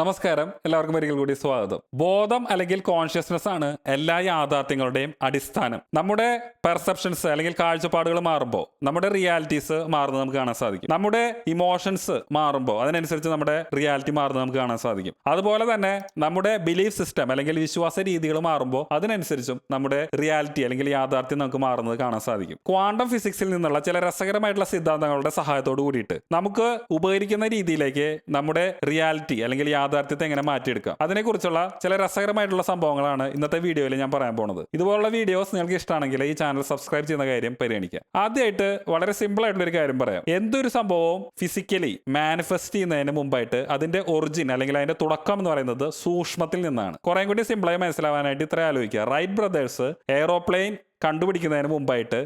നമസ്കാരം, എല്ലാവർക്കും ഒരിക്കൽ കൂടി സ്വാഗതം. ബോധം അല്ലെങ്കിൽ കോൺഷ്യസ്നെസ് ആണ് എല്ലാ യാഥാർത്ഥ്യങ്ങളുടെയും അടിസ്ഥാനം. നമ്മുടെ പെർസെപ്ഷൻസ് അല്ലെങ്കിൽ കാഴ്ചപ്പാടുകൾ മാറുമ്പോൾ നമ്മുടെ റിയാലിറ്റീസ് മാറുന്നത് നമുക്ക് കാണാൻ സാധിക്കും. നമ്മുടെ ഇമോഷൻസ് മാറുമ്പോൾ അതിനനുസരിച്ച് നമ്മുടെ റിയാലിറ്റി മാറുന്നത് നമുക്ക് കാണാൻ സാധിക്കും. അതുപോലെ തന്നെ നമ്മുടെ ബിലീഫ് സിസ്റ്റം അല്ലെങ്കിൽ വിശ്വാസ രീതികൾ മാറുമ്പോൾ അതിനനുസരിച്ചും നമ്മുടെ റിയാലിറ്റി അല്ലെങ്കിൽ യാഥാർത്ഥ്യം നമുക്ക് മാറുന്നത് കാണാൻ സാധിക്കും. ക്വാണ്ടം ഫിസിക്സിൽ നിന്നുള്ള ചില രസകരമായിട്ടുള്ള സിദ്ധാന്തങ്ങളുടെ സഹായത്തോട് കൂടിയിട്ട് നമുക്ക് ഉപകരിക്കുന്ന രീതിയിലേക്ക് നമ്മുടെ റിയാലിറ്റി അല്ലെങ്കിൽ യാഥാർത്ഥ്യത്തെ എങ്ങനെ മാറ്റിയെടുക്കാം, അതിനെക്കുറിച്ചുള്ള ചില രസകരമായിട്ടുള്ള സംഭവങ്ങളാണ് ഇന്നത്തെ വീഡിയോയിൽ ഞാൻ പറയാൻ പോകുന്നത്. ഇതുപോലുള്ള വീഡിയോസ് നിങ്ങൾക്ക് ഇഷ്ടമാണെങ്കിൽ ഈ ചാനൽ സബ്സ്ക്രൈബ് ചെയ്യുന്ന കാര്യം പരിഗണിക്കുക. ആദ്യമായിട്ട് വളരെ സിമ്പിൾ ആയിട്ടുള്ള ഒരു കാര്യം പറയാം. എന്തൊരു സംഭവവും ഫിസിക്കലി മാനിഫെസ്റ്റ് ചെയ്യുന്നതിന് മുമ്പായിട്ട് അതിന്റെ ഒറിജിൻ അല്ലെങ്കിൽ അതിന്റെ തുടക്കം എന്ന് പറയുന്നത് സൂക്ഷ്മത്തിൽ നിന്നാണ്. കുറെ കൂടി സിമ്പിളായി മനസ്സിലാവാനായിട്ട് ഇത്ര ആലോചിക്കുക. റൈറ്റ് ബ്രദേഴ്സ് എയ്റോപ്ലെയിൻ കണ്ടുപിടിക്കുന്നതിന് മുമ്പായിട്ട്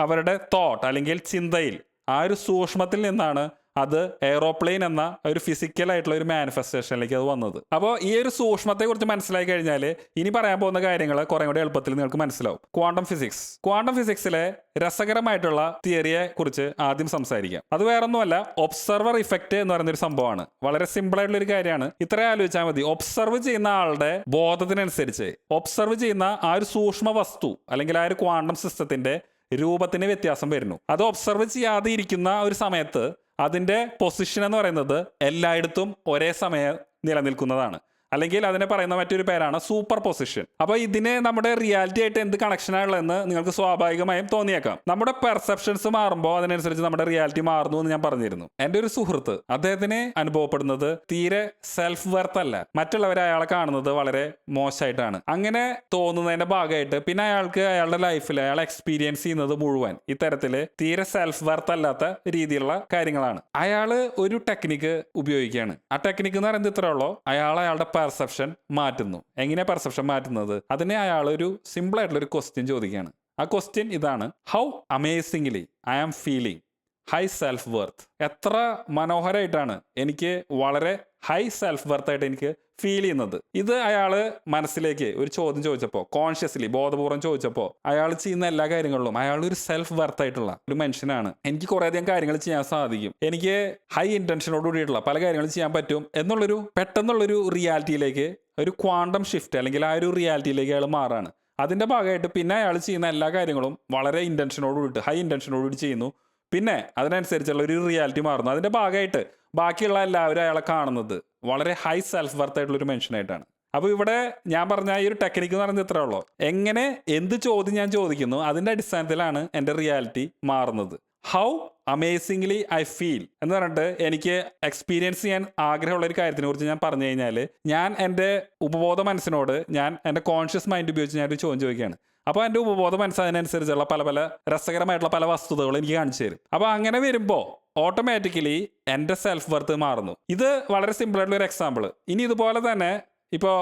അവരുടെ തോട്ട് അല്ലെങ്കിൽ ചിന്തയിൽ ആ ഒരു സൂക്ഷ്മത്തിൽ നിന്നാണ് അത് എയ്റോപ്ലെയിൻ എന്ന ഒരു ഫിസിക്കൽ ആയിട്ടുള്ള ഒരു മാനിഫെസ്റ്റേഷനിലേക്ക് അത് വന്നത്. അപ്പോൾ ഈ ഒരു സൂക്ഷ്മത്തെ കുറിച്ച് മനസ്സിലാക്കി കഴിഞ്ഞാൽ ഇനി പറയാൻ പോകുന്ന കാര്യങ്ങൾ കുറെ കൂടി എളുപ്പത്തിൽ നിങ്ങൾക്ക് മനസ്സിലാവും. ക്വാണ്ടം ഫിസിക്സിലെ രസകരമായിട്ടുള്ള തിയറിയെ കുറിച്ച് ആദ്യം സംസാരിക്കാം. അത് വേറൊന്നുമല്ല, ഒബ്സർവർ ഇഫക്റ്റ് എന്ന് പറയുന്ന ഒരു സംഭവമാണ്. വളരെ സിമ്പിൾ ആയിട്ടുള്ള ഒരു കാര്യമാണ്. ഇത്രയും ആലോചിച്ചാൽ മതി. ഒബ്സർവ് ചെയ്യുന്ന ആളുടെ ബോധത്തിനനുസരിച്ച് ഒബ്സർവ് ചെയ്യുന്ന ആ ഒരു സൂക്ഷ്മ വസ്തു അല്ലെങ്കിൽ ആ ഒരു ക്വാണ്ടം സിസ്റ്റത്തിന്റെ രൂപത്തിന് വ്യത്യാസം വരുന്നു. അത് ഒബ്സർവ് ചെയ്യാതെ ഇരിക്കുന്ന ഒരു സമയത്ത് അതിന്റെ പൊസിഷൻ എന്ന് പറയുന്നത് എല്ലായിടത്തും ഒരേ സമയം നിലനിൽക്കുന്നതാണ്. അല്ലെങ്കിൽ അതിനെ പറയുന്ന മറ്റൊരു പേരാണ് സൂപ്പർ പൊസിഷൻ. അപ്പോൾ ഇതിന് നമ്മുടെ റിയാലിറ്റി ആയിട്ട് എന്ത് കണക്ഷനാണുള്ളതെന്ന് നിങ്ങൾക്ക് സ്വാഭാവികമായും തോന്നിയേക്കാം. നമ്മുടെ പെർസെപ്ഷൻസ് മാറുമ്പോൾ അതിനനുസരിച്ച് നമ്മുടെ റിയാലിറ്റി മാറുന്നു എന്ന് ഞാൻ പറഞ്ഞിരുന്നു. എൻ്റെ ഒരു സുഹൃത്ത്, അദ്ദേഹത്തിന് അനുഭവപ്പെടുന്നത് തീരെ സെൽഫ് വെർത്ത് അല്ല, മറ്റുള്ളവരെ അയാളെ കാണുന്നത് വളരെ മോശമായിട്ടാണ്. അങ്ങനെ തോന്നുന്നതിന്റെ ഭാഗമായിട്ട് പിന്നെ അയാളുടെ ലൈഫിൽ അയാൾ എക്സ്പീരിയൻസ് ചെയ്യുന്നത് മുഴുവൻ ഇത്തരത്തിൽ തീരെ സെൽഫ് വെർത്ത് അല്ലാത്ത രീതിയിലുള്ള കാര്യങ്ങളാണ്. അയാള് ഒരു ടെക്നിക്ക് ഉപയോഗിക്കുകയാണ്. ആ ടെക്നിക്ക് എന്ന് പറയുന്നത് ഇത്രേ ഉള്ളൂ. അയാളുടെ പെർസെപ്ഷൻ മാറ്റുന്നു. എങ്ങനെ പെർസെപ്ഷൻ മാറ്റുന്നത്? അതിനെ അയാൾ ഒരു സിമ്പിൾ ആയിട്ടുള്ള ഒരു ക്വസ്റ്റ്യൻ ചോദിക്കുകയാണ്. ആ ക്വസ്റ്റ്യൻ ഇതാണ്: how amazingly I am feeling high self worth. എത്ര മനോഹരമായിട്ടാണ് എനിക്ക് വളരെ ഹൈ സെൽഫ് വർത്ത് ആയിട്ട് എനിക്ക് ഫീൽ ചെയ്യുന്നത്. ഇത് അയാള് മനസ്സിലേക്ക് ഒരു ചോദ്യം ചോദിച്ചപ്പോൾ, കോൺഷ്യസ്ലി ബോധപൂർവ്വം ചോദിച്ചപ്പോൾ, അയാൾ ചെയ്യുന്ന എല്ലാ കാര്യങ്ങളിലും അയാൾ ഒരു സെൽഫ് വർത്ത് ആയിട്ടുള്ള ഒരു മനുഷ്യനാണ്. എനിക്ക് കുറേയധികം കാര്യങ്ങൾ ചെയ്യാൻ സാധിക്കും, എനിക്ക് ഹൈ ഇന്റൻഷനോട് കൂടിയിട്ടുള്ള പല കാര്യങ്ങളും ചെയ്യാൻ പറ്റും എന്നുള്ളൊരു പെട്ടെന്നുള്ളൊരു റിയാലിറ്റിയിലേക്ക്, ഒരു ക്വാണ്ടം ഷിഫ്റ്റ് അല്ലെങ്കിൽ ആ ഒരു റിയാലിറ്റിയിലേക്ക് അയാൾ മാറാണ്. അതിന്റെ ഭാഗമായിട്ട് പിന്നെ അയാൾ ചെയ്യുന്ന എല്ലാ കാര്യങ്ങളും വളരെ ഇന്റൻഷനോട് കൂടിയിട്ട് ഹൈ ഇന്റൻഷനോട് കൂടി ചെയ്യുന്നു. പിന്നെ അതിനനുസരിച്ചുള്ള ഒരു റിയാലിറ്റി മാറുന്നു. അതിന്റെ ഭാഗമായിട്ട് ബാക്കിയുള്ള എല്ലാവരും അയാളെ കാണുന്നത് വളരെ ഹൈ സെൽഫ് വർത്ത് ആയിട്ടുള്ള ഒരു മനുഷ്യനായിട്ടാണ്. അപ്പോൾ ഇവിടെ ഞാൻ പറഞ്ഞ ഈ ഒരു ടെക്നിക്ക് എന്ന് പറയുന്നത് ഇത്രേ ഉള്ളൂ. എങ്ങനെ എന്ത് ചോദ്യം ഞാൻ ചോദിക്കുന്നു അതിന്റെ അടിസ്ഥാനത്തിലാണ് എൻ്റെ റിയാലിറ്റി മാറുന്നത്. ഹൗ അമേസിംഗ്ലി ഐ ഫീൽ എന്ന് പറഞ്ഞിട്ട് എനിക്ക് എക്സ്പീരിയൻസ് ചെയ്യാൻ ആഗ്രഹമുള്ള ഒരു കാര്യത്തിനെ കുറിച്ച് ഞാൻ പറഞ്ഞു കഴിഞ്ഞാൽ ഞാൻ എൻ്റെ ഉപബോധ മനസ്സിനോട്, ഞാൻ എൻ്റെ കോൺഷ്യസ് മൈൻഡ് ഉപയോഗിച്ച് ഞാനൊരു ചോദ്യം ചോദിക്കുകയാണ്. അപ്പോൾ എൻ്റെ ഉപബോധ മനസ്സ് അതിനനുസരിച്ചുള്ള പല രസകരമായിട്ടുള്ള പല വസ്തുതകൾ എനിക്ക് കാണിച്ചു തരും. അപ്പോൾ അങ്ങനെ വരുമ്പോൾ ഓട്ടോമാറ്റിക്കലി എൻ്റെ സെൽഫ് വർത്ത് മാറുന്നു. ഇത് വളരെ സിമ്പിൾ ആയിട്ടുള്ള ഒരു എക്സാമ്പിൾ. ഇനി ഇതുപോലെ തന്നെ ഇപ്പോൾ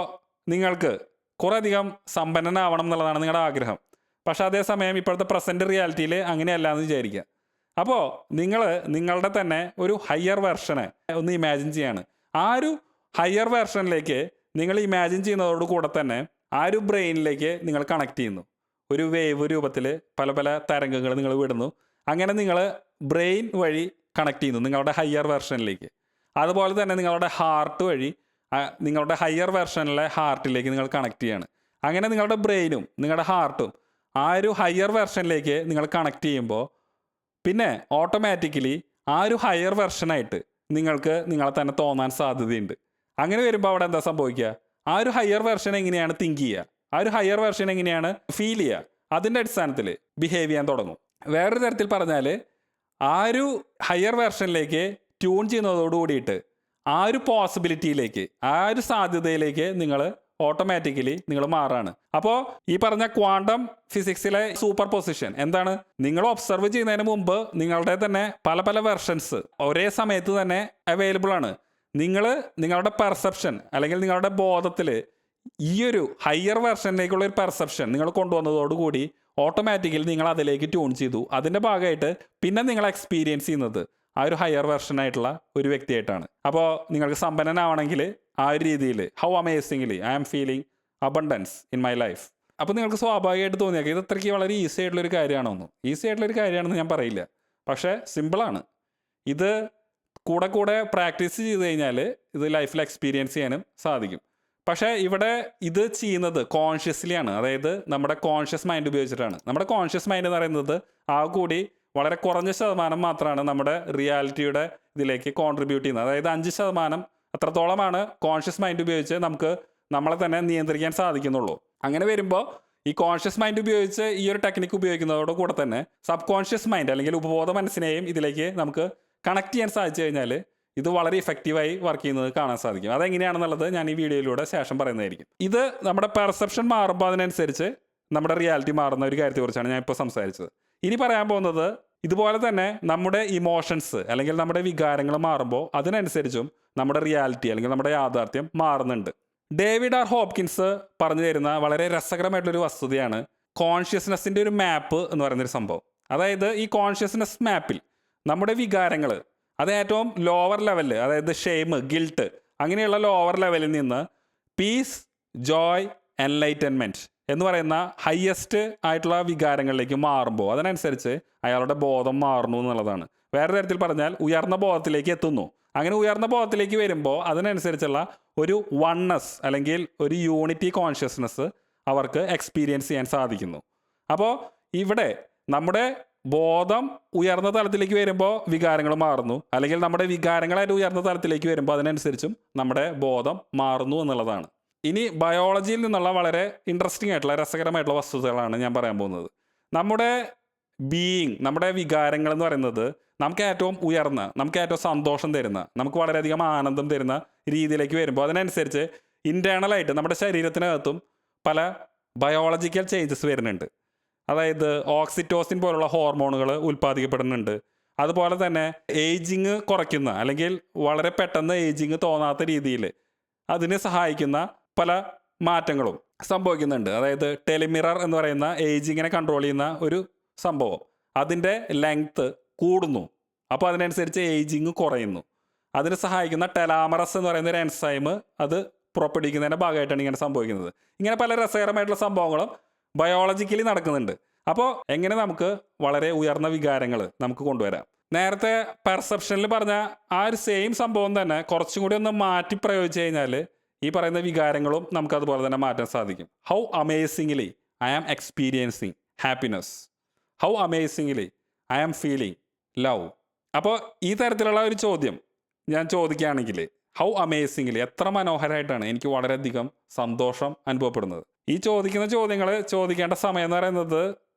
നിങ്ങൾക്ക് കുറേ അധികം സമ്പന്നനാവണം എന്നുള്ളതാണ് നിങ്ങളുടെ ആഗ്രഹം. പക്ഷെ അതേസമയം ഇപ്പോഴത്തെ പ്രസന്റ് റിയാലിറ്റിയിൽ അങ്ങനെയല്ല എന്ന് വിചാരിക്കുക. അപ്പോൾ നിങ്ങളുടെ തന്നെ ഒരു ഹയർ വെർഷനെ ഒന്ന് ഇമാജിൻ ചെയ്യാണ്. ആ ഒരു ഹയർ വെർഷനിലേക്ക് നിങ്ങൾ ഇമാജിൻ ചെയ്യുന്നതോട് കൂടെ തന്നെ ആ ഒരു ബ്രെയിനിലേക്ക് നിങ്ങൾ കണക്ട് ചെയ്യുന്നു. ഒരു വേവ് രൂപത്തിൽ പല തരംഗങ്ങൾ നിങ്ങൾ വിടുന്നു. അങ്ങനെ നിങ്ങൾ ബ്രെയിൻ വഴി കണക്ട് ചെയ്യുന്നു നിങ്ങളുടെ ഹയർ വെർഷനിലേക്ക്. അതുപോലെ തന്നെ നിങ്ങളുടെ ഹാർട്ട് വഴി നിങ്ങളുടെ ഹയർ വെർഷനിലെ ഹാർട്ടിലേക്ക് നിങ്ങൾ കണക്ട് ചെയ്യാണ്. അങ്ങനെ നിങ്ങളുടെ ബ്രെയിനും നിങ്ങളുടെ ഹാർട്ടും ആ ഒരു ഹയർ വെർഷനിലേക്ക് നിങ്ങൾ കണക്ട് ചെയ്യുമ്പോൾ പിന്നെ ഓട്ടോമാറ്റിക്കലി ആ ഒരു ഹയർ വെർഷനായിട്ട് നിങ്ങൾക്ക് നിങ്ങളെ തന്നെ തോന്നാൻ സാധ്യതയുണ്ട്. അങ്ങനെ വരുമ്പോൾ അവിടെ എന്താ സംഭവിക്കുക? ആ ഒരു ഹയർ വെർഷൻ എങ്ങനെയാണ് തിങ്ക് ചെയ്യുക, ആ ഒരു ഹയർ വെർഷൻ എങ്ങനെയാണ് ഫീൽ ചെയ്യുക, അതിൻ്റെ അടിസ്ഥാനത്തിൽ ബിഹേവ് ചെയ്യാൻ തുടങ്ങും. വേറൊരു തരത്തിൽ പറഞ്ഞാൽ ആ ഒരു ഹയർ വെർഷനിലേക്ക് ട്യൂൺ ചെയ്യുന്നതോട് കൂടിയിട്ട് ആ ഒരു പോസിബിലിറ്റിയിലേക്ക്, ആ ഒരു സാധ്യതയിലേക്ക് നിങ്ങൾ ഓട്ടോമാറ്റിക്കലി നിങ്ങൾ മാറാണ്. അപ്പോൾ ഈ പറഞ്ഞ ക്വാണ്ടം ഫിസിക്സിലെ സൂപ്പർ പൊസിഷൻ എന്താണ്? നിങ്ങൾ ഒബ്സർവ് ചെയ്യുന്നതിന് മുമ്പ് നിങ്ങളുടെ തന്നെ പല വെർഷൻസ് ഒരേ സമയത്ത് തന്നെ അവൈലബിൾ ആണ്. നിങ്ങളുടെ പെർസെപ്ഷൻ അല്ലെങ്കിൽ നിങ്ങളുടെ ബോധത്തിൽ ഈ ഒരു ഹയർ വെർഷനിലേക്കുള്ള ഒരു പെർസെപ്ഷൻ നിങ്ങൾ കൊണ്ടുവന്നതോടുകൂടി ഓട്ടോമാറ്റിക്കലി നിങ്ങൾ അതിലേക്ക് ട്യൂൺ ചെയ്തു. അതിൻ്റെ ഭാഗമായിട്ട് പിന്നെ നിങ്ങൾ എക്സ്പീരിയൻസ് ചെയ്യുന്നത് ആ ഒരു ഹയർ വെർഷനായിട്ടുള്ള ഒരു വ്യക്തിയായിട്ടാണ്. അപ്പോൾ നിങ്ങൾക്ക് സമ്പന്നനാവണമെങ്കിൽ ആ ഒരു രീതിയിൽ how amazingly I am feeling abundance in my life. അപ്പോൾ നിങ്ങൾക്ക് സ്വാഭാവികമായിട്ട് തോന്നിയേക്കാം ഇത് അത്രയ്ക്ക് വളരെ ഈസി ആയിട്ടുള്ളൊരു കാര്യമാണോന്നും. ഈസി ആയിട്ടുള്ളൊരു കാര്യമാണെന്ന് ഞാൻ പറയില്ല, പക്ഷേ സിമ്പിളാണ്. ഇത് കൂടെ കൂടെ പ്രാക്ടീസ് ചെയ്ത് കഴിഞ്ഞാൽ ഇത് ലൈഫിൽ എക്സ്പീരിയൻസ് ചെയ്യാനും സാധിക്കും. പക്ഷേ ഇവിടെ ഇത് ചെയ്യുന്നത് കോൺഷ്യസ്ലി ആണ്. അതായത് നമ്മുടെ കോൺഷ്യസ് മൈൻഡ് ഉപയോഗിച്ചിട്ടാണ്. നമ്മുടെ കോൺഷ്യസ് മൈൻഡ് എന്ന് പറയുന്നത് ആ കൂടി വളരെ കുറഞ്ഞ ശതമാനം മാത്രമാണ് നമ്മുടെ റിയാലിറ്റിയുടെ ഇതിലേക്ക് കോൺട്രിബ്യൂട്ട് ചെയ്യുന്നത്. അതായത് 5% അത്രത്തോളമാണ് കോൺഷ്യസ് മൈൻഡ് ഉപയോഗിച്ച് നമുക്ക് നമ്മളെ തന്നെ നിയന്ത്രിക്കാൻ സാധിക്കുന്നുള്ളൂ. അങ്ങനെ വരുമ്പോൾ ഈ കോൺഷ്യസ് മൈൻഡ് ഉപയോഗിച്ച് ഈ ഒരു ടെക്നിക്ക് ഉപയോഗിക്കുന്നതോട് കൂടെ തന്നെ സബ് കോൺഷ്യസ് മൈൻഡ് അല്ലെങ്കിൽ ഉപബോധ മനസ്സിനെയും ഇതിലേക്ക് നമുക്ക് കണക്ട് ചെയ്യാൻ സാധിച്ചു കഴിഞ്ഞാൽ ഇത് വളരെ ഇഫക്റ്റീവായി വർക്ക് ചെയ്യുന്നത് കാണാൻ സാധിക്കും. അതെങ്ങനെയാണെന്നുള്ളത് ഞാൻ ഈ വീഡിയോയിലൂടെ ശേഷം പറയുന്നതായിരിക്കും. ഇത് നമ്മുടെ പെർസെപ്ഷൻ മാറുമ്പോൾ അതിനനുസരിച്ച് നമ്മുടെ റിയാലിറ്റി മാറുന്ന ഒരു കാര്യത്തെക്കുറിച്ചാണ് ഞാൻ ഇപ്പോൾ സംസാരിച്ചത്. ഇനി പറയാൻ പോകുന്നത് ഇതുപോലെ തന്നെ നമ്മുടെ ഇമോഷൻസ് അല്ലെങ്കിൽ നമ്മുടെ വികാരങ്ങൾ മാറുമ്പോൾ അതിനനുസരിച്ചും നമ്മുടെ റിയാലിറ്റി അല്ലെങ്കിൽ നമ്മുടെ യാഥാർത്ഥ്യം മാറുന്നുണ്ട്. ഡേവിഡ് ആർ ഹോപ്കിൻസ് പറഞ്ഞു തരുന്ന വളരെ രസകരമായിട്ടുള്ളൊരു വസ്തുതയാണ് കോൺഷ്യസ്നെസ്സിൻ്റെ ഒരു മാപ്പ് എന്ന് പറയുന്നൊരു സംഭവം. അതായത് ഈ കോൺഷ്യസ്നെസ് മാപ്പിൽ നമ്മുടെ വികാരങ്ങൾ അത് ഏറ്റവും ലോവർ ലെവലിൽ, അതായത് ഷെയിം, ഗിൽട്ട് അങ്ങനെയുള്ള ലോവർ ലെവലിൽ നിന്ന് പീസ്, ജോയ്, എൻലൈറ്റൻമെൻറ്റ് എന്ന് പറയുന്ന ഹയസ്റ്റ് ആയിട്ടുള്ള വികാരങ്ങളിലേക്ക് മാറുമ്പോൾ അതിനനുസരിച്ച് അയാളുടെ ബോധം മാറുന്നു എന്നുള്ളതാണ്. വേറെ തരത്തിൽ പറഞ്ഞാൽ ഉയർന്ന ബോധത്തിലേക്ക് എത്തുന്നു. അങ്ങനെ ഉയർന്ന ബോധത്തിലേക്ക് വരുമ്പോൾ അതിനനുസരിച്ചുള്ള ഒരു വൺനെസ് അല്ലെങ്കിൽ ഒരു യൂണിറ്റി കോൺഷ്യസ്നെസ് അവർക്ക് എക്സ്പീരിയൻസ് ചെയ്യാൻ സാധിക്കുന്നു. അപ്പോൾ ഇവിടെ നമ്മുടെ ബോധം ഉയർന്ന തലത്തിലേക്ക് വരുമ്പോൾ വികാരങ്ങൾ മാറുന്നു, അല്ലെങ്കിൽ നമ്മുടെ വികാരങ്ങളായിട്ട് ഉയർന്ന തലത്തിലേക്ക് വരുമ്പോൾ അതിനനുസരിച്ചും നമ്മുടെ ബോധം മാറുന്നു എന്നുള്ളതാണ്. ഇനി ബയോളജിയിൽ നിന്നുള്ള വളരെ ഇൻട്രസ്റ്റിംഗ് ആയിട്ടുള്ള രസകരമായിട്ടുള്ള വസ്തുതകളാണ് ഞാൻ പറയാൻ പോകുന്നത്. നമ്മുടെ ബീയിങ്, നമ്മുടെ വികാരങ്ങൾ എന്ന് പറയുന്നത് നമുക്ക് ഏറ്റവും ഉയർന്ന, നമുക്ക് ഏറ്റവും സന്തോഷം തരുന്ന, നമുക്ക് വളരെയധികം ആനന്ദം തരുന്ന രീതിയിലേക്ക് വരുമ്പോൾ അതിനനുസരിച്ച് ഇൻറ്റേർണലായിട്ട് നമ്മുടെ ശരീരത്തിനകത്തും പല ബയോളജിക്കൽ ചേഞ്ചസ് വരുന്നുണ്ട്. അതായത് ഓക്സിറ്റോസിൻ പോലുള്ള ഹോർമോണുകൾ ഉൽപ്പാദിക്കപ്പെടുന്നുണ്ട്. അതുപോലെ തന്നെ ഏജിങ് കുറയ്ക്കുന്ന അല്ലെങ്കിൽ വളരെ പെട്ടെന്ന് ഏജിങ് തോന്നാത്ത രീതിയിൽ അതിനെ സഹായിക്കുന്ന പല മാറ്റങ്ങളും സംഭവിക്കുന്നുണ്ട്. അതായത് ടെലിമിറർ എന്ന് പറയുന്ന ഏജിങ്ങിനെ കൺട്രോൾ ചെയ്യുന്ന ഒരു സംഭവം, അതിൻ്റെ ലെങ്ത്ത് കൂടുന്നു. അപ്പോൾ അതിനനുസരിച്ച് ഏജിങ് കുറയുന്നു. അതിന് സഹായിക്കുന്ന ടെലാമറസ് എന്ന് പറയുന്ന ഒരു എൻസൈം അത് പുറപ്പെടുവിക്കുന്നതിൻ്റെ ഭാഗമായിട്ടാണ് ഇങ്ങനെ സംഭവിക്കുന്നത്. ഇങ്ങനെ പല രസകരമായിട്ടുള്ള സംഭവങ്ങളും ബയോളജിക്കലി നടക്കുന്നുണ്ട്. അപ്പോൾ എങ്ങനെ നമുക്ക് വളരെ ഉയർന്ന വികാരങ്ങൾ നമുക്ക് കൊണ്ടുവരാം? നേരത്തെ പെർസെപ്ഷനിൽ പറഞ്ഞ ആ ഒരു സെയിം സംഭവം തന്നെ കുറച്ചും കൂടി ഒന്ന് മാറ്റി പ്രയോഗിച്ച് കഴിഞ്ഞാൽ ഈ പറയുന്ന വികാരങ്ങളും നമുക്ക് അതുപോലെ തന്നെ മാറ്റാൻ സാധിക്കും. How amazingly I am experiencing happiness. How amazingly I am feeling love. അപ്പോൾ ഈ തരത്തിലുള്ള ഒരു ചോദ്യം ഞാൻ ചോദിക്കുകയാണെങ്കിൽ ഹൗ അമേസിംഗ്ലി, എത്ര മനോഹരമായിട്ടാണ് എനിക്ക് വളരെയധികം സന്തോഷം അനുഭവപ്പെടുന്നത്. ഈ ചോദിക്കുന്ന ചോദ്യങ്ങൾ ചോദിക്കേണ്ട സമയം എന്ന് പറയുന്നത്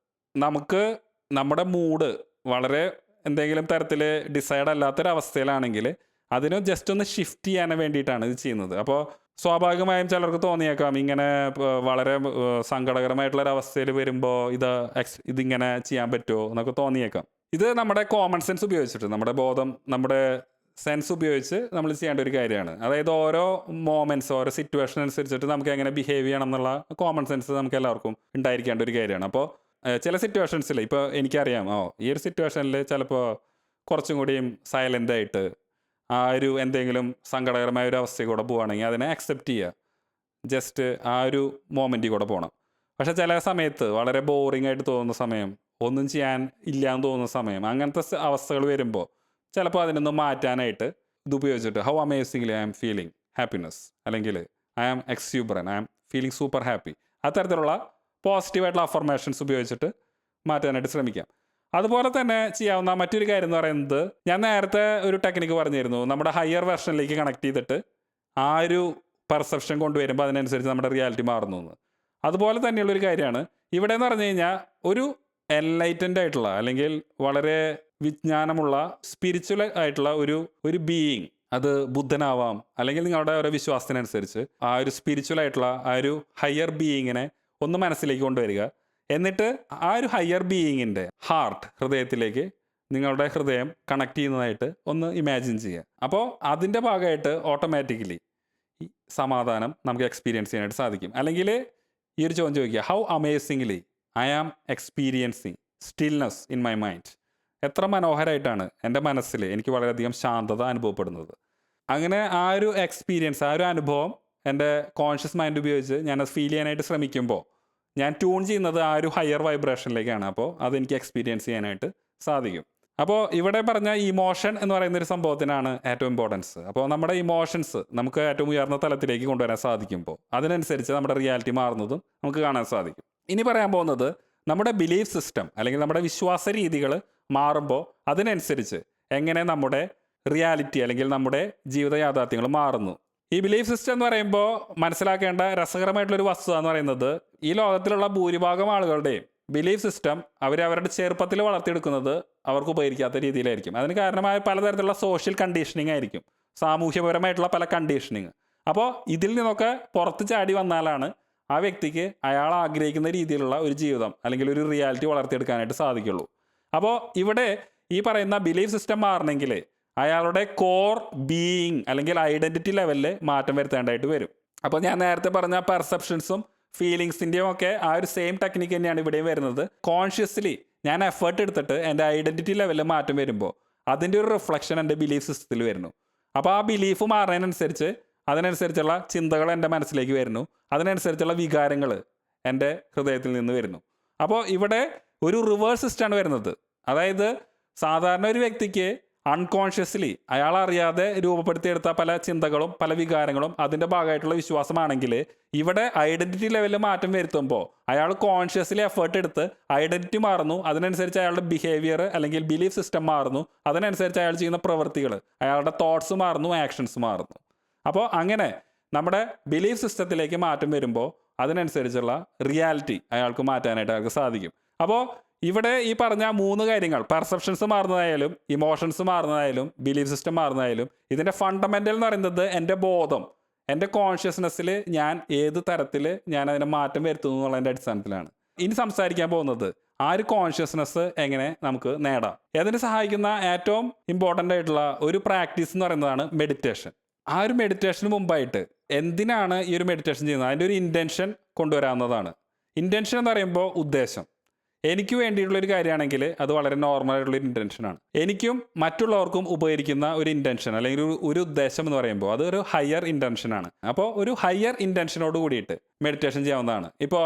നമുക്ക് നമ്മുടെ മൂഡ് വളരെ എന്തെങ്കിലും തരത്തിൽ ഡിസൈഡ് അല്ലാത്തൊരവസ്ഥയിലാണെങ്കിൽ അതിന് ജസ്റ്റ് ഒന്ന് ഷിഫ്റ്റ് ചെയ്യാൻ വേണ്ടിയിട്ടാണ് ഇത് ചെയ്യുന്നത്. അപ്പോൾ സ്വാഭാവികമായും ചിലർക്ക് തോന്നിയേക്കാം ഇങ്ങനെ വളരെ സങ്കടകരമായിട്ടുള്ളൊരവസ്ഥയിൽ വരുമ്പോൾ ഇതിങ്ങനെ ചെയ്യാൻ പറ്റുമോ എന്നൊക്കെ തോന്നിയേക്കാം. ഇത് നമ്മുടെ കോമൺ സെൻസ് ഉപയോഗിച്ചിട്ട്, നമ്മുടെ ബോധം, നമ്മുടെ സെൻസ് ഉപയോഗിച്ച് നമ്മൾ ചെയ്യേണ്ട ഒരു കാര്യമാണ്. അതായത് ഓരോ മോമെൻറ്റ്സ്, ഓരോ സിറ്റുവേഷൻ അനുസരിച്ചിട്ട് നമുക്ക് എങ്ങനെ ബിഹേവ് ചെയ്യണം എന്നുള്ള കോമൺ സെൻസ് നമുക്ക് എല്ലാവർക്കും ഉണ്ടായിരിക്കേണ്ട ഒരു കാര്യമാണ്. അപ്പോൾ ചില സിറ്റുവേഷൻസിൽ ഇപ്പോൾ എനിക്കറിയാം ഈ ഒരു സിറ്റുവേഷനിൽ ചിലപ്പോൾ കുറച്ചും കൂടിയും സൈലൻ്റ് ആയിട്ട് ആ ഒരു എന്തെങ്കിലും സങ്കടകരമായ ഒരു അവസ്ഥയിൽ കൂടെ പോവുകയാണെങ്കിൽ അതിനെ അക്സെപ്റ്റ് ചെയ്യുക, ജസ്റ്റ് ആ ഒരു മൊമെൻറ്റിൽ കൂടെ പോകണം. പക്ഷേ ചില സമയത്ത് വളരെ ബോറിംഗ് ആയിട്ട് തോന്നുന്ന സമയം, ഒന്നും ചെയ്യാൻ ഇല്ലയെന്ന് തോന്നുന്ന സമയം, അങ്ങനത്തെ അവസ്ഥകൾ വരുമ്പോൾ ചിലപ്പോൾ അതിനൊന്നും മാറ്റാനായിട്ട് ഇത് ഉപയോഗിച്ചിട്ട് how amazingly I am feeling happiness, അല്ലെങ്കിൽ I am exuberant, I am feeling super happy, അത്തരത്തിലുള്ള പോസിറ്റീവായിട്ടുള്ള അഫർമേഷൻസ് ഉപയോഗിച്ചിട്ട് മാറ്റാനായിട്ട് ശ്രമിക്കാം. അതുപോലെ തന്നെ ചെയ്യാവുന്ന മറ്റൊരു കാര്യം എന്ന് പറയുന്നത്, ഞാൻ നേരത്തെ ഒരു ടെക്നിക്ക് പറഞ്ഞിരുന്നു, നമ്മുടെ ഹയർ വെർഷനിലേക്ക് കണക്ട് ചെയ്തിട്ട് ആ ഒരു പെർസെപ്ഷൻ കൊണ്ടുവരുമ്പോൾ അതിനനുസരിച്ച് നമ്മുടെ റിയാലിറ്റി മാറുന്നു എന്ന്. അതുപോലെ തന്നെയുള്ളൊരു കാര്യമാണ് ഇവിടെ എന്ന് പറഞ്ഞു കഴിഞ്ഞാൽ ഒരു എൻലൈറ്റൻഡ് ആയിട്ടുള്ള അല്ലെങ്കിൽ വളരെ വിജ്ഞാനമുള്ള സ്പിരിച്വൽ ആയിട്ടുള്ള ഒരു ബീയിങ്, അത് ബുദ്ധനാവാം, അല്ലെങ്കിൽ നിങ്ങളുടെ ഓരോ വിശ്വാസത്തിനനുസരിച്ച് ആ ഒരു സ്പിരിച്വൽ ആയിട്ടുള്ള ആ ഒരു ഹയർ ബീയിങ്ങിനെ ഒന്ന് മനസ്സിലേക്ക് കൊണ്ടുവരിക. എന്നിട്ട് ആ ഒരു ഹയർ ബീയിങ്ങിൻ്റെ ഹാർട്ട്, ഹൃദയത്തിലേക്ക് നിങ്ങളുടെ ഹൃദയം കണക്ട് ചെയ്യുന്നതായിട്ട് ഒന്ന് ഇമാജിൻ ചെയ്യുക. അപ്പോൾ അതിൻ്റെ ഭാഗമായിട്ട് ഓട്ടോമാറ്റിക്കലി ഈ സമാധാനം നമുക്ക് എക്സ്പീരിയൻസ് ചെയ്യാനായിട്ട് സാധിക്കും. അല്ലെങ്കിൽ ഈ ഒരു ചോദ്യം ചോദിക്കുക, how amazingly I am experiencing stillness in my mind. എത്ര മനോഹരമായിട്ടാണ് എൻ്റെ മനസ്സിൽ എനിക്ക് വളരെയധികം ശാന്തത അനുഭവപ്പെടുന്നത്. അങ്ങനെ ആ ഒരു എക്സ്പീരിയൻസ്, ആ ഒരു അനുഭവം എൻ്റെ കോൺഷ്യസ് മൈൻഡ് ഉപയോഗിച്ച് ഞാനത് ഫീൽ ചെയ്യാനായിട്ട് ശ്രമിക്കുമ്പോൾ ഞാൻ ട്യൂൺ ചെയ്യുന്നത് ആ ഒരു ഹയർ വൈബ്രേഷനിലേക്കാണ്. അപ്പോൾ അതെനിക്ക് എക്സ്പീരിയൻസ് ചെയ്യാനായിട്ട് സാധിക്കും. അപ്പോൾ ഇവിടെ പറഞ്ഞ ഇമോഷൻ എന്ന് പറയുന്ന ഒരു സംഭവത്തിനാണ് ഏറ്റവും ഇമ്പോർട്ടൻസ്. അപ്പോൾ നമ്മുടെ ഇമോഷൻസ് നമുക്ക് ഏറ്റവും ഉയർന്ന തലത്തിലേക്ക് കൊണ്ടുവരാൻ സാധിക്കുമ്പോൾ അതിനനുസരിച്ച് നമ്മുടെ റിയാലിറ്റി മാറുന്നതും നമുക്ക് കാണാൻ സാധിക്കും. ഇനി പറയാൻ പോകുന്നത് നമ്മുടെ ബിലീഫ് സിസ്റ്റം അല്ലെങ്കിൽ നമ്മുടെ വിശ്വാസ രീതികൾ മാറുമ്പോൾ അതിനനുസരിച്ച് എങ്ങനെ നമ്മുടെ റിയാലിറ്റി അല്ലെങ്കിൽ നമ്മുടെ ജീവിത യാഥാർത്ഥ്യങ്ങൾ മാറുന്നു. ഈ ബിലീഫ് സിസ്റ്റം എന്ന് പറയുമ്പോൾ മനസ്സിലാക്കേണ്ട രസകരമായിട്ടുള്ളൊരു വസ്തുത എന്ന് പറയുന്നത് ഈ ലോകത്തിലുള്ള ഭൂരിഭാഗം ആളുകളുടെയും ബിലീഫ് സിസ്റ്റം അവരവരുടെ ചെറുപ്പത്തിൽ വളർത്തിയെടുക്കുന്നത് അവർക്ക് ഉപകരിക്കാത്ത രീതിയിലായിരിക്കും. അതിന് കാരണമായ പലതരത്തിലുള്ള സോഷ്യൽ കണ്ടീഷനിങ് ആയിരിക്കും, സാമൂഹ്യപരമായിട്ടുള്ള പല കണ്ടീഷനിങ്. അപ്പോൾ ഇതിൽ നിന്നൊക്കെ പുറത്ത് ചാടി വന്നാലാണ് ആ വ്യക്തിക്ക് അയാൾ ആഗ്രഹിക്കുന്ന രീതിയിലുള്ള ഒരു ജീവിതം അല്ലെങ്കിൽ ഒരു റിയാലിറ്റി വളർത്തിയെടുക്കാനായിട്ട് സാധിക്കുള്ളൂ. അപ്പോൾ ഇവിടെ ഈ പറയുന്ന ബിലീഫ് സിസ്റ്റം മാറണമെങ്കിൽ അയാളുടെ കോർ ബീയിങ് അല്ലെങ്കിൽ ഐഡൻറ്റിറ്റി ലെവലിൽ മാറ്റം വരുത്തേണ്ടതായിട്ട് വരും. അപ്പോൾ ഞാൻ നേരത്തെ പറഞ്ഞ പെർസെപ്ഷൻസും ഫീലിങ്സിൻ്റെയും ഒക്കെ ആ ഒരു സെയിം ടെക്നിക്ക് തന്നെയാണ് ഇവിടെയും വരുന്നത്. കോൺഷ്യസ്ലി ഞാൻ എഫേർട്ട് എടുത്തിട്ട് എൻ്റെ ഐഡൻറ്റിറ്റി ലെവലിൽ മാറ്റം വരുമ്പോൾ അതിൻ്റെ ഒരു റിഫ്ലക്ഷൻ എൻ്റെ ബിലീഫ് സിസ്റ്റത്തിൽ വരുന്നു. അപ്പോൾ ആ ബിലീഫ് മാറുന്നതിനനുസരിച്ച് അതിനനുസരിച്ചുള്ള ചിന്തകൾ എൻ്റെ മനസ്സിലേക്ക് വരുന്നു, അതിനനുസരിച്ചുള്ള വികാരങ്ങൾ എൻ്റെ ഹൃദയത്തിൽ നിന്ന് വരുന്നു. അപ്പോൾ ഇവിടെ ഒരു റിവേഴ്സ് സിസ്റ്റമാണ് വരുന്നത്. അതായത് സാധാരണ ഒരു വ്യക്തിക്ക് അൺകോൺഷ്യസ്ലി അയാൾ അറിയാതെ രൂപപ്പെടുത്തിയെടുത്ത പല ചിന്തകളും പല വികാരങ്ങളും അതിൻ്റെ ഭാഗമായിട്ടുള്ള വിശ്വാസമാണെങ്കിൽ ഇവിടെ ഐഡൻറ്റിറ്റി ലെവലിൽ മാറ്റം വരുത്തുമ്പോൾ അയാൾ കോൺഷ്യസ്ലി എഫേർട്ട് എടുത്ത് ഐഡൻറ്റിറ്റി മാറുന്നു, അതിനനുസരിച്ച് അയാളുടെ ബിഹേവിയർ അല്ലെങ്കിൽ ബിലീഫ് സിസ്റ്റം മാറുന്നു, അതിനനുസരിച്ച് അയാൾ ചെയ്യുന്ന പ്രവൃത്തികൾ, അയാളുടെ തോട്ട്സ് മാറുന്നു, ആക്ഷൻസ് മാറുന്നു. അപ്പോൾ അങ്ങനെ നമ്മുടെ ബിലീഫ് സിസ്റ്റത്തിലേക്ക് മാറ്റം വരുമ്പോൾ അതിനനുസരിച്ചുള്ള റിയാലിറ്റി അയാൾക്ക് മാറ്റാനായിട്ട് അയാൾക്ക് സാധിക്കും. അപ്പോൾ ഇവിടെ ഈ പറഞ്ഞ 3 കാര്യങ്ങൾ, പെർസെപ്ഷൻസ് മാറുന്നതായാലും ഇമോഷൻസ് മാറുന്നതായാലും ബിലീഫ് സിസ്റ്റം മാറുന്നതായാലും ഇതിൻ്റെ ഫണ്ടമെൻ്റൽ എന്ന് പറയുന്നത് എൻ്റെ ബോധം, എൻ്റെ കോൺഷ്യസ്നെസ്സിൽ ഞാൻ ഏത് തരത്തിൽ ഞാൻ അതിനെ മാറ്റം വരുത്തുന്നു എന്നുള്ളതിൻ്റെ അടിസ്ഥാനത്തിലാണ്. ഇനി സംസാരിക്കാൻ പോകുന്നത് ആ ഒരു കോൺഷ്യസ്നെസ് എങ്ങനെ നമുക്ക് നേടാം. അതിന് സഹായിക്കുന്ന ഏറ്റവും ഇമ്പോർട്ടൻ്റ് ആയിട്ടുള്ള ഒരു പ്രാക്ടീസ് എന്ന് പറയുന്നതാണ് മെഡിറ്റേഷൻ. ആ ഒരു മെഡിറ്റേഷന് മുമ്പായിട്ട് എന്തിനാണ് ഈ ഒരു മെഡിറ്റേഷൻ ചെയ്യുന്നത്, അതിൻ്റെ ഒരു ഇൻറ്റൻഷൻ കൊണ്ടുവരാവുന്നതാണ്. ഇൻറ്റൻഷൻ എന്ന് പറയുമ്പോൾ ഉദ്ദേശം. എനിക്ക് വേണ്ടിയിട്ടുള്ളൊരു കാര്യമാണെങ്കിൽ അത് വളരെ നോർമലായിട്ടുള്ളൊരു ഇൻറ്റൻഷനാണ്. എനിക്കും മറ്റുള്ളവർക്കും ഉപകരിക്കുന്ന ഒരു ഇൻറ്റൻഷൻ അല്ലെങ്കിൽ ഒരു ഉദ്ദേശം എന്ന് പറയുമ്പോൾ അതൊരു ഹയർ ഇൻറ്റൻഷനാണ്. അപ്പോൾ ഒരു ഹയർ ഇൻറ്റൻഷനോട് കൂടിയിട്ട് മെഡിറ്റേഷൻ ചെയ്യാവുന്നതാണ്. ഇപ്പോൾ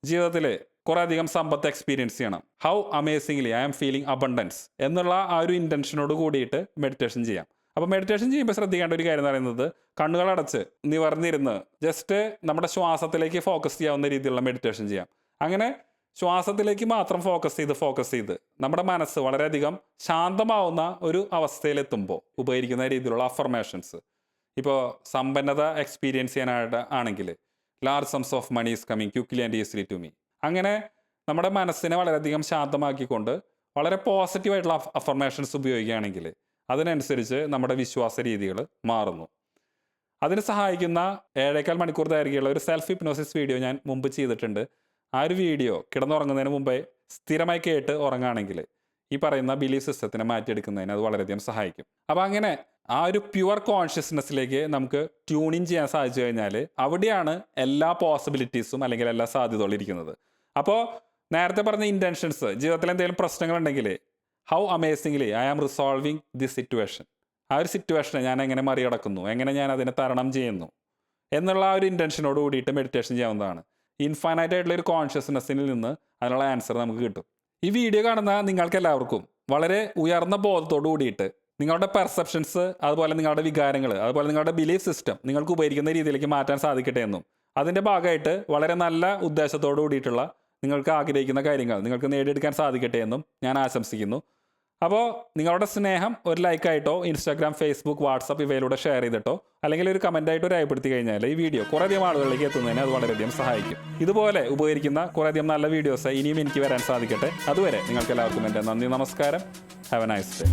ജീവിതത്തിൽ കുറേ അധികം സമ്പത്ത് എക്സ്പീരിയൻസ് ചെയ്യണം, how amazingly I am feeling abundance എന്നുള്ള ആ ഒരു ഇൻറ്റൻഷനോട് കൂടിയിട്ട് മെഡിറ്റേഷൻ ചെയ്യാം. അപ്പോൾ മെഡിറ്റേഷൻ ചെയ്യുമ്പോൾ ശ്രദ്ധിക്കേണ്ട ഒരു കാര്യം എന്ന് പറയുന്നത് കണ്ണുകളടച്ച് നിവർന്നിരുന്ന് ജസ്റ്റ് നമ്മുടെ ശ്വാസത്തിലേക്ക് ഫോക്കസ് ചെയ്യാവുന്ന രീതിയിലുള്ള മെഡിറ്റേഷൻ ചെയ്യാം. അങ്ങനെ ശ്വാസത്തിലേക്ക് മാത്രം ഫോക്കസ് ചെയ്ത് നമ്മുടെ മനസ്സ് വളരെയധികം ശാന്തമാവുന്ന ഒരു അവസ്ഥയിലെത്തുമ്പോൾ ഉപകരിക്കുന്ന രീതിയിലുള്ള അഫർമേഷൻസ്. ഇപ്പോൾ സമ്പന്നത എക്സ്പീരിയൻസ് ചെയ്യാനായിട്ട് ആണെങ്കിൽ large sums of money is coming quickly and easily to me. അങ്ങനെ നമ്മുടെ മനസ്സിനെ വളരെയധികം ശാന്തമാക്കിക്കൊണ്ട് വളരെ പോസിറ്റീവായിട്ടുള്ള അഫർമേഷൻസ് ഉപയോഗിക്കുകയാണെങ്കിൽ അതിനനുസരിച്ച് നമ്മുടെ വിശ്വാസ രീതികൾ മാറുന്നു. അതിന് സഹായിക്കുന്ന 7.25 മണിക്കൂർ ദൈർഘ്യമുള്ള ഒരു സെൽഫ് ഹിപ്നോസിസ് വീഡിയോ ഞാൻ മുമ്പ് ചെയ്തിട്ടുണ്ട്. ആ ഒരു വീഡിയോ കിടന്നുറങ്ങുന്നതിന് മുമ്പേ സ്ഥിരമായി കേട്ട് ഉറങ്ങുകയാണെങ്കിൽ ഈ പറയുന്ന ബിലീഫ് സിസ്റ്റത്തിനെ മാറ്റിയെടുക്കുന്നതിന് അത് വളരെയധികം സഹായിക്കും. അപ്പോൾ അങ്ങനെ ആ ഒരു പ്യുവർ കോൺഷ്യസ്നെസ്സിലേക്ക് നമുക്ക് ട്യൂൺ ഇൻ ചെയ്യാൻ സാധിച്ചു കഴിഞ്ഞാൽ അവിടെയാണ് എല്ലാ പോസിബിലിറ്റീസും അല്ലെങ്കിൽ എല്ലാ സാധ്യതകളും ഇരിക്കുന്നത്. അപ്പോൾ നേരത്തെ പറഞ്ഞ ഇൻറ്റൻഷൻസ്, ജീവിതത്തിൽ എന്തെങ്കിലും പ്രശ്നങ്ങളുണ്ടെങ്കിൽ how amazingly I am resolving this situation, ആ ഒരു സിറ്റുവേഷനെ ഞാൻ എങ്ങനെ മറികടക്കുന്നു, എങ്ങനെ ഞാൻ അതിനെ തരണം ചെയ്യുന്നു എന്നുള്ള ആ ഒരു ഇൻറ്റൻഷനോട് കൂടിയിട്ട് മെഡിറ്റേഷൻ ചെയ്യാവുന്നതാണ്. ഇൻഫൈനൈറ്റ് ആയിട്ടുള്ള ഒരു കോൺഷ്യസ്നെസ്സിൽ നിന്ന് അതിനുള്ള ആൻസർ നമുക്ക് കിട്ടും. ഈ വീഡിയോ കാണുന്ന നിങ്ങൾക്ക് എല്ലാവർക്കും വളരെ ഉയർന്ന ബോധത്തോട് കൂടിയിട്ട് നിങ്ങളുടെ പെർസെപ്ഷൻസ്, അതുപോലെ നിങ്ങളുടെ വികാരങ്ങൾ, അതുപോലെ നിങ്ങളുടെ ബിലീഫ് സിസ്റ്റം നിങ്ങൾക്ക് ഉപകരിക്കുന്ന രീതിയിലേക്ക് മാറ്റാൻ സാധിക്കട്ടെ എന്നും അതിൻ്റെ ഭാഗമായിട്ട് വളരെ നല്ല ഉദ്ദേശത്തോടു കൂടിയിട്ടുള്ള നിങ്ങൾക്ക് ആഗ്രഹിക്കുന്ന കാര്യങ്ങൾ നിങ്ങൾക്ക് നേടിയെടുക്കാൻ സാധിക്കട്ടെ എന്നും ഞാൻ ആശംസിക്കുന്നു. അപ്പോൾ നിങ്ങളുടെ സ്നേഹം ഒരു ലൈക്കായിട്ടോ ഇൻസ്റ്റാഗ്രാം, ഫേസ്ബുക്ക്, വാട്സപ്പ് ഇവയിലൂടെ ഷെയർ ചെയ്തിട്ടോ അല്ലെങ്കിൽ ഒരു കമൻറ്റായിട്ടോ രേഖപ്പെടുത്തി കഴിഞ്ഞാൽ ഈ വീഡിയോ കുറേയധികം ആളുകളിലേക്ക് എത്തുന്നതിന് അത് വളരെയധികം സഹായിക്കും. ഇതുപോലെ ഉപകരിക്കുന്ന കുറേയധികം നല്ല വീഡിയോസ് ഇനിയും എനിക്ക് വരാൻ സാധിക്കട്ടെ. അതുവരെ നിങ്ങൾക്ക് എല്ലാവർക്കും എൻ്റെ നന്ദി, നമസ്കാരം. Have A nice day.